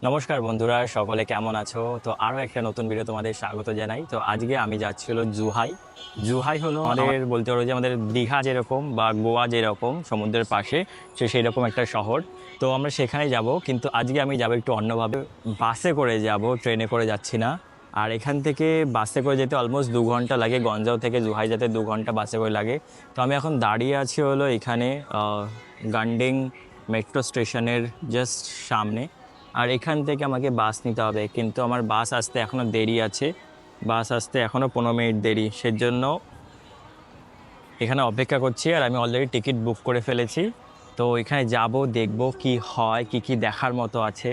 নমস্কার বন্ধুরা, সকলে কেমন আছো? তো আরও একটা নতুন ভিডিও তোমাদের স্বাগত জানাই। তো আজকে আমি যাচ্ছি হলো জুহাই। জুহাই হলো আমাদের বলতে পারো যে আমাদের দীঘা যেরকম বা গোয়া যেরকম সমুদ্রের পাশে, সেই রকম একটা শহর। তো আমরা সেখানে যাব, কিন্তু আজকে আমি যাব একটু অন্যভাবে। বাসে করে যাব, ট্রেনে করে যাচ্ছি না। আর এখান থেকে বাসে করে যেতে অলমোস্ট 2 ঘন্টা লাগে। গঞ্জাও থেকে জুহাই যেতে 2 ঘন্টা বাসে করে লাগে। তো আমি এখন দাঁড়িয়ে আছি হলো এখানে গান্ডিং মেট্রো স্টেশনের জাস্ট সামনে। আর এখান থেকে আমাকে বাস নিতে হবে, কিন্তু আমার বাস আসতে এখনও দেরি আছে। বাস আসতে এখনও 15 মিনিট দেরি, সেজন্য এখানে অপেক্ষা করছি। আর আমি অলরেডি টিকিট বুক করে ফেলেছি। তো এখানে যাব, দেখব কি হয়, কি কি দেখার মতো আছে।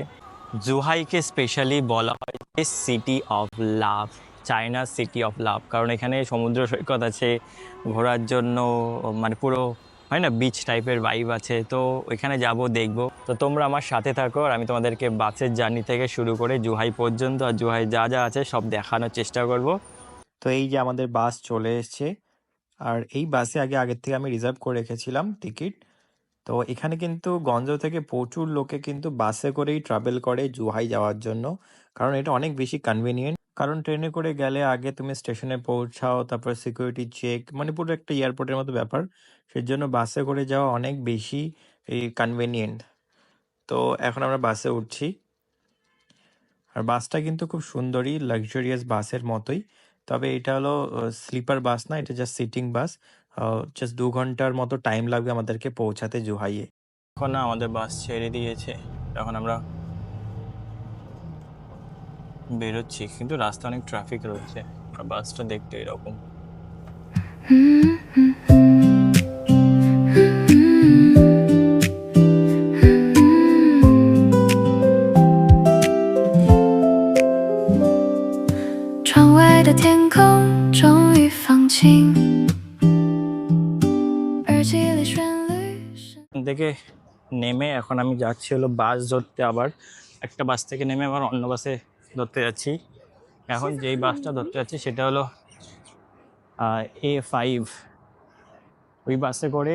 জুহাইকে স্পেশালি বলা হয় city of love, China city of love, কারণ এখানে সমুদ্র সৈকত আছে ঘোরার জন্য। মানে পুরো হয় না, বিচ টাইপের ভাইব আছে। তো ওইখানে যাব, দেখব। তো তোমরা আমার সাথে থাকো, আর আমি তোমাদেরকে বাসের জার্নি থেকে শুরু করে জুহাই পর্যন্ত আর জুহাই যা যা আছে সব দেখানোর চেষ্টা করব। তো এই যে আমাদের বাস চলে এসছে। আর এই বাসে আগের থেকে আমি রিজার্ভ করে রেখেছিলাম টিকিট। তো এখানে কিন্তু গঞ্জ থেকে প্রচুর লোকে কিন্তু বাসে করেই ট্রাভেল করে জুহাই যাওয়ার জন্য, কারণ এটা অনেক বেশি কনভিনিয়েন্ট। কারণ ট্রেনে করে গেলে আগে তুমি স্টেশনে পৌঁছাও, তারপর সিকিউরিটি চেক, মানে পুরো একটা এয়ারপোর্টের মতো ব্যাপার। সেজন্য বাসে করে যাওয়া অনেক বেশি এই কনভিনিয়েন্ট। তো এখন আমরা বাসে উঠছি। আর বাসটা কিন্তু খুব সুন্দরই লাক্সারিয়াস বাসের মতোই। তবে এটা হলো স্লিপার বাস না, এটা জাস্ট সিটিং বাস। জাস্ট 2 ঘন্টার মতো টাইম লাগবে আমাদেরকে পৌঁছাতে জুহাইয়ে। এখন না আমাদের বাস ছেড়ে দিয়েছে, এখন আমরা বেরোচ্ছি, কিন্তু রাস্তা অনেক ট্রাফিক রয়েছে। আর বাসটা দেখতে এরকম। থেকে নেমে এখন আমি যাচ্ছি হলো বাস ধরতে। আবার একটা বাস থেকে নেমে আবার অন্য বাসে ধরতে যাচ্ছি। এখন যেই বাসটা ধরতে যাচ্ছি সেটা হলো A5। ওই বাসে করে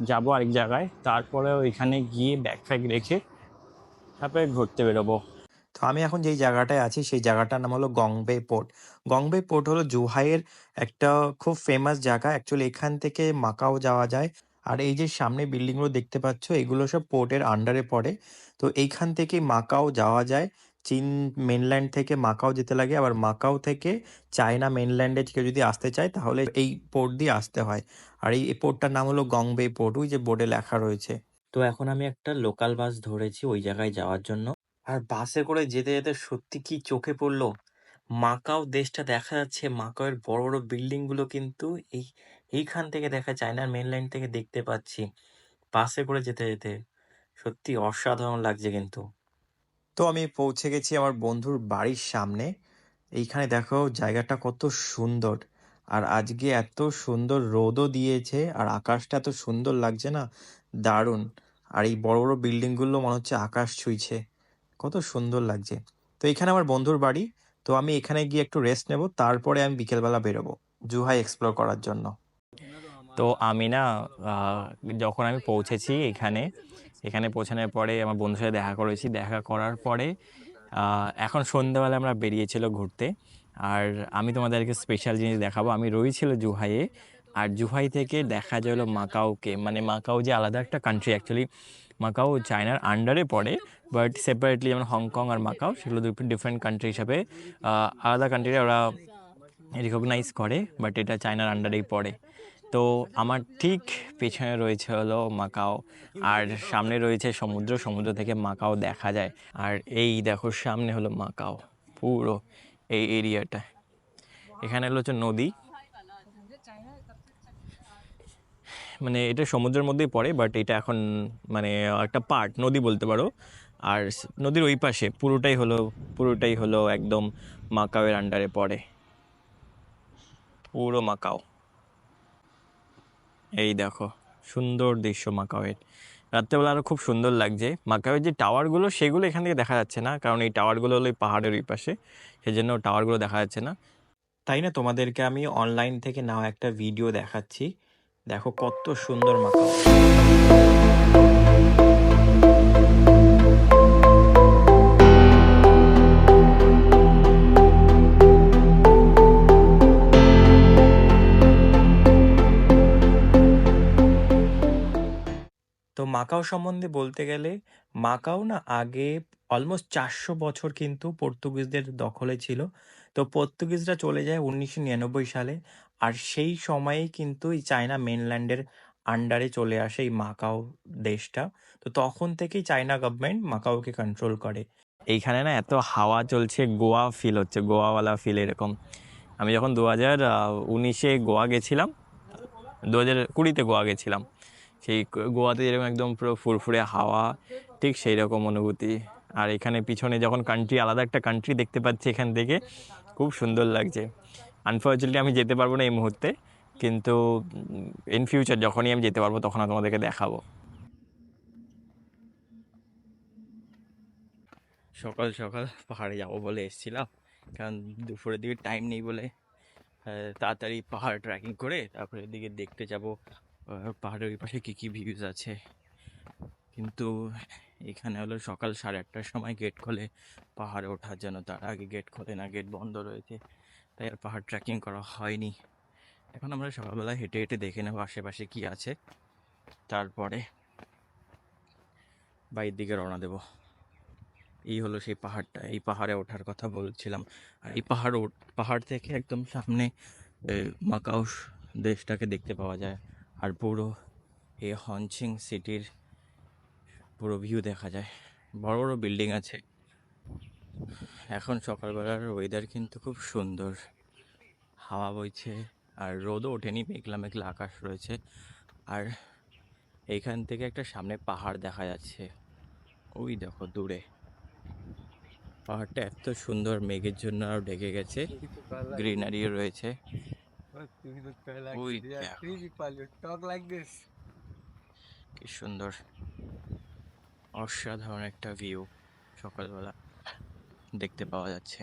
যাব আরেক জায়গায়, তারপরে ওইখানে গিয়ে ব্যাগ ফ্যাগ রেখে তারপরে ঘুরতে বেরোবো। তো আমি এখন যেই জায়গাটায় আছি সেই জায়গাটার নাম হলো গংবে পোর্ট। গংবে পোর্ট হলো জুহাইয়ের একটা খুব ফেমাস জায়গা। অ্যাকচুয়ালি এখান থেকে মাকাও যাওয়া যায়। আর এই যে সামনে বিল্ডিংগুলো দেখতে পাচ্ছ, এগুলো সব পোর্টের আন্ডারে পড়ে। তো এইখান থেকেই মাকাও যাওয়া যায়। চীন মেনল্যান্ড থেকে মাকাও যেতে লাগে, আবার মাকাও থেকে চায়না মেনল্যান্ডে কেউ যদি আসতে চায় তাহলে এই পোর্ট দিয়ে আসতে হয়। আর এই পোর্টটার নাম হলো গংবে পোর্ট, ওই যে বোর্ডে লেখা রয়েছে। তো এখন আমি একটা লোকাল বাস ধরেছি ওই জায়গায় যাওয়ার জন্য। আর বাসে করে যেতে যেতে সত্যি কি চোখে পড়লো, মাকাও দেশটা দেখা যাচ্ছে। মাকাওয়ের বড় বড় বিল্ডিং গুলো কিন্তু এইখান থেকে দেখা যায়, চায়নার মেনল্যান্ড থেকে দেখতে পাচ্ছি বাসে করে যেতে যেতে। সত্যি অসাধারণ লাগছে কিন্তু। তো আমি পৌঁছে গেছি আমার বন্ধুর বাড়ির সামনে। এইখানে দেখো জায়গাটা কত সুন্দর। আর আজকে এত সুন্দর রোদও দিয়েছে, আর আকাশটা এত সুন্দর লাগছে না, দারুণ। আর এই বড় বড় বিল্ডিং গুলো মনে হচ্ছে আকাশ ছুঁইছে, কত সুন্দর লাগছে। তো এখানে আমার বন্ধুর বাড়ি। তো আমি এখানে গিয়ে একটু রেস্ট নেব, তারপরে আমি বিকেলবেলা বেরোবো জুহাই এক্সপ্লোর করার জন্য। তো আমি না যখন আমি পৌঁছেছি এখানে, এখানে পৌঁছানোর পরে আমার বন্ধুর সাথে দেখা করেছি। দেখা করার পরে এখন সন্ধ্যাবেলা আমরা বেরিয়েছিল ঘুরতে। আর আমি তোমাদেরকে স্পেশাল জিনিস দেখাবো। আমি রয়েছিল জুহাইয়ে, আর জুহাই থেকে দেখা যায় হলো মাকাওকে। মানে মাকাও যে আলাদা একটা কান্ট্রি, অ্যাকচুয়ালি মাকাও চায়নার আন্ডারে পড়ে, বাট সেপারেটলি যেমন হংকং আর মাকাও সেগুলো ডিফারেন্ট কান্ট্রি হিসাবে আলাদা কান্ট্রিরা ওরা রিকগনাইজ করে, বাট এটা চায়নার আন্ডারেই পড়ে। তো আমার ঠিক পেছনে রয়েছে হলো মাকাও, আর সামনে রয়েছে সমুদ্র। সমুদ্র থেকে মাকাও দেখা যায়। আর এই দেখো সামনে হলো মাকাও, পুরো এই এরিয়াটা। এখানে হলো হচ্ছে নদী, মানে এটা সমুদ্রের মধ্যেই পড়ে, বাট এটা এখন মানে একটা পার্ট, নদী বলতে পারো। আর নদীর ওই পাশে পুরোটাই হলো একদম মাকাওয়ের আন্ডারে পড়ে, পুরো মাকাও। এই দেখো সুন্দর দৃশ্য মাকাওয়ের। রাত্রেবেলা আরও খুব সুন্দর লাগছে। মাকাওয়ের যে টাওয়ারগুলো সেগুলো এখান থেকে দেখা যাচ্ছে না, কারণ এই টাওয়ারগুলো হলো এই পাহাড়ের ওই পাশে, সেজন্য টাওয়ারগুলো দেখা যাচ্ছে না। তাই না, তোমাদেরকে আমি অনলাইন থেকে নেওয়া একটা ভিডিও দেখাচ্ছি। দেখো কত সুন্দর মাকাও। মাকাও সম্বন্ধে বলতে গেলে মাকাও না আগে অলমোস্ট 400 বছর কিন্তু পর্তুগিজদের দখলে ছিল। তো পর্তুগিজরা চলে যায় 1999 সালে। আর সেই সময়েই কিন্তু এই চায়না মেনল্যান্ডের আন্ডারে চলে আসে এই মাকাও দেশটা। তো তখন থেকেই চায়না গভর্নমেন্ট মাকাওকে কন্ট্রোল করে। এইখানে না এত হাওয়া চলছে, গোয়া ফিল হচ্ছে, গোয়াওয়ালা ফিল এরকম। আমি যখন 2019-এ গোয়া গেছিলাম, 2020-তে গোয়া গেছিলাম, সেই গোয়াতে যেরকম একদম পুরো ফুরফুরে হাওয়া, ঠিক সেই রকম অনুভূতি। আর এখানে পিছনে যখন কান্ট্রি, আলাদা একটা কান্ট্রি দেখতে পাচ্ছি এখান থেকে, খুব সুন্দর লাগছে। আনফর্চুনেটলি আমি যেতে পারবো না এই মুহূর্তে, কিন্তু ইন ফিউচার যখনই আমি যেতে পারবো তখন আমি তোমাদেরকে দেখাবো। সকাল সকাল পাহাড়ে যাবো বলে এসেছিলাম, কারণ দুপুরের দিকে টাইম নেই বলে তাড়াতাড়ি পাহাড় ট্রেকিং করে তারপরে এদিকে দেখতে যাব পাহাড়ের ওই পাশে কী কী ভিউজ আছে। কিন্তু এখানে হলো সকাল 8:30টার সময় গেট খোলে পাহাড়ে ওঠার জন্য, তার আগে গেট খোলে না, গেট বন্ধ রয়েছে, তাই আর পাহাড় ট্রেকিং করা হয়নি। এখন আমরা সকালবেলা হেঁটে হেঁটে দেখে নেবো আশেপাশে কি আছে, তারপরে বাড়ির দিকে রওনা দেবো। এই হলো সেই পাহাড়টা, এই পাহাড়ে ওঠার কথা বলছিলাম। আর এই পাহাড় থেকে একদম সামনে মাকাও দেশটাকে দেখতে পাওয়া যায়। আর পুরো এই হনচিং সিটির পুরো ভিউ দেখা যায়, বড় বড় বিল্ডিং আছে। এখন সকালবেলার ওয়েদার কিন্তু খুব সুন্দর, হাওয়া বইছে আর রোদও ওঠেনি, মেঘলা মেঘলা আকাশ রয়েছে। আর এইখান থেকে একটা সামনে পাহাড় দেখা যাচ্ছে, ওই দেখো দূরে পাহাড়টা এত সুন্দর, মেঘের জন্য আরো ঢেকে গেছে, গ্রিনারিও রয়েছে। ওই দেখো কি সুন্দর, অসাধারণ একটা ভিউ সকালবেলা দেখতে পাওয়া যাচ্ছে।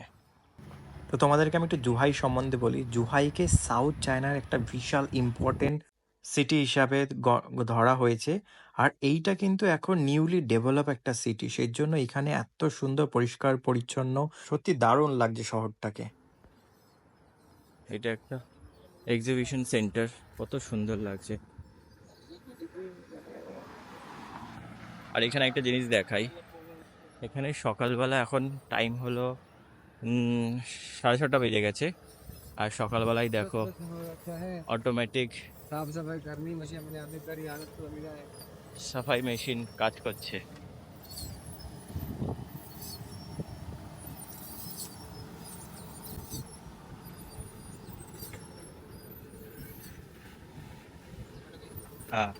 তো তোমাদেরকে আমি একটু জুহাই সম্বন্ধে বলি। জুহাইকে সাউথ চায়নার একটা বিশাল ইম্পর্টেন্ট সিটি হিসাবে ধরা হয়েছে। আর এইটা কিন্তু এখন নিউলি ডেভেলপ একটা সিটি, সেই জন্য এখানে এত সুন্দর পরিষ্কার পরিচ্ছন্ন, সত্যি দারুণ লাগছে শহরটাকে। এটা একটা এক্সিবিশন সেন্টার, কত সুন্দর লাগছে। আর এখানে একটা জিনিস দেখাই, এখানে সকালবেলা এখন টাইম হলো 6:30 বেজে গেছে। আর সকালবেলায় দেখো অটোমেটিক সাফাই মেশিন কাজ করছে। হ্যাঁ,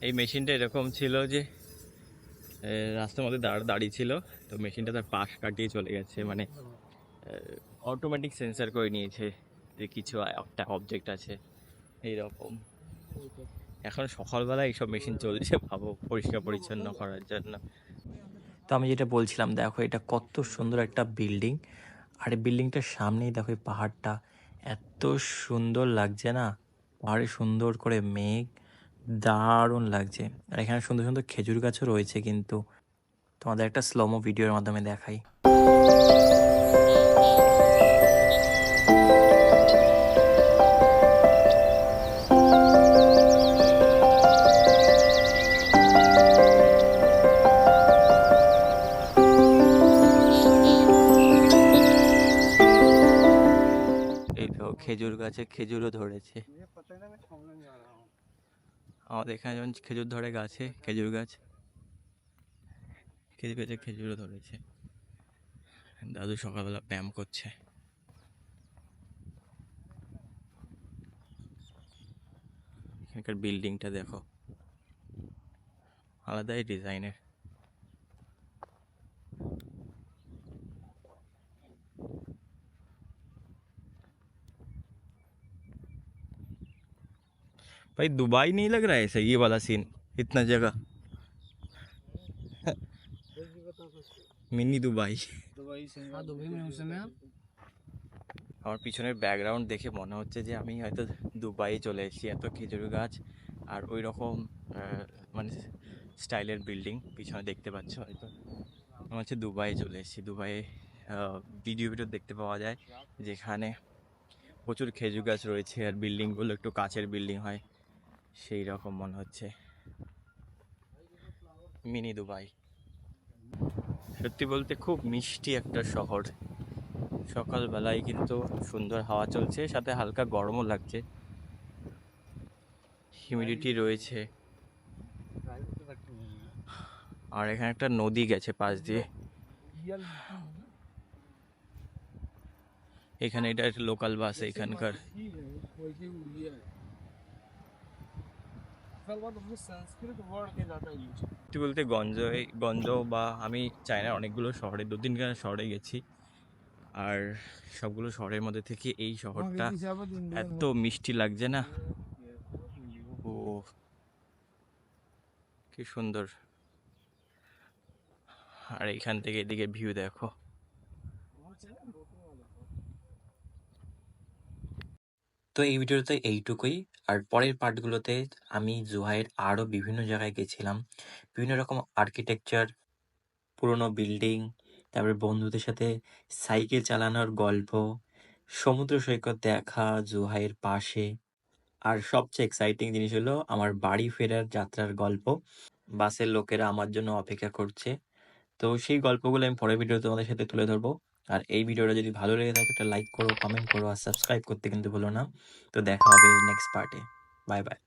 এই মেশিনটা এরকম ছিল যে রাস্তার মধ্যে দাঁড়িয়ে ছিল, তো মেশিনটা তার পাশ কাটিয়ে চলে গেছে, মানে অটোমেটিক সেন্সার করে নিয়েছে যে কিছু একটা অবজেক্ট আছে এইরকম। এখন সকালবেলা এইসব মেশিন চলছে, ভাবো, পরিষ্কার পরিচ্ছন্ন করার জন্য। তো আমি যেটা বলছিলাম, দেখো এটা কত সুন্দর একটা বিল্ডিং। আর এই বিল্ডিংটার সামনেই দেখো এই পাহাড়টা, এত সুন্দর লাগছে না, পাহাড়ে সুন্দর করে মেঘ, দারুণ লাগছে। আর এখানে সুন্দর সুন্দর খেজুর গাছও রয়েছে, কিন্তু তোমাদের একটা স্লোমো ভিডিওর মাধ্যমে দেখাই। এই তো খেজুর গাছে খেজুরও ধরেছে, আমাদের এখানে যেমন খেজুর ধরে গাছে, খেজুর গাছ, খেজুর গাছে খেজুরও ধরেছে। দাদু সকালবেলা ব্যায়াম করছে। এখানকার বিল্ডিংটা দেখো, আলাদাই ডিজাইনের। भाई दुबई नहीं लग रहा है ऐसा, ये वाला सीन, इतना जगह মিনি দুবাই। আমার পিছনের ব্যাকগ্রাউন্ড দেখে মনে হচ্ছে যে আমি হয়তো দুবাই চলে এসেছি, এত খেজুর গাছ আর ওই রকম মানে স্টাইলের বিল্ডিং পিছনে দেখতে পাচ্ছ, হয়তো মনে হচ্ছে দুবাই চলে এসেছি। দুবাইয়ে ভিডিও ভিডিও দেখতে পাওয়া যায়, যেখানে প্রচুর খেজুর গাছ রয়েছে আর বিল্ডিংগুলো একটু কাচের বিল্ডিং হয়, সেই রকম মনে হচ্ছে মিনি দুবাই। সত্যি বলতে খুব মিষ্টি একটা শহর। সকালবেলায় কিন্তু সুন্দর হাওয়া চলছে, সাথে হালকা গরমও লাগছে, হিউমিডিটি রয়েছে। আর এখানে একটা নদী গেছে পাশ দিয়ে। এখানে এটা একটা লোকাল বাস এখানকার। সত্যি বলতে গঞ্জ বা আমি চায়নার অনেকগুলো শহরে 2-3খানা শহরে গেছি, আর সবগুলো শহরের মধ্যে থেকে এই শহরটা এত মিষ্টি লাগছে না, ও কি সুন্দর। আর এখান থেকে এদিকে ভিউ দেখো। তো এই ভিডিওতে এইটুকুই। আর পরের পার্টগুলোতে আমি জুহাইয়ের আরও বিভিন্ন জায়গায় গেছিলাম, বিভিন্ন রকম আর্কিটেকচার, পুরনো বিল্ডিং, তারপরে বন্ধুদের সাথে সাইকেল চালানোর গল্প, সমুদ্র সৈকত দেখা জুহাইয়ের পাশে, আর সবচেয়ে এক্সাইটিং জিনিস হলো আমার বাড়ি ফেরার যাত্রার গল্প। বাসের লোকেরা আমার জন্য অপেক্ষা করছে। তো সেই গল্পগুলো আমি পরের ভিডিওতে তোমাদের সাথে তুলে ধরবো। আর এই ভিডিওটা যদি ভালো লেগে থাকে একটা লাইক করো, কমেন্ট করো আর সাবস্ক্রাইব করতে কিন্তু ভুলো না। তো দেখা হবে নেক্সট পার্টে। Bye bye.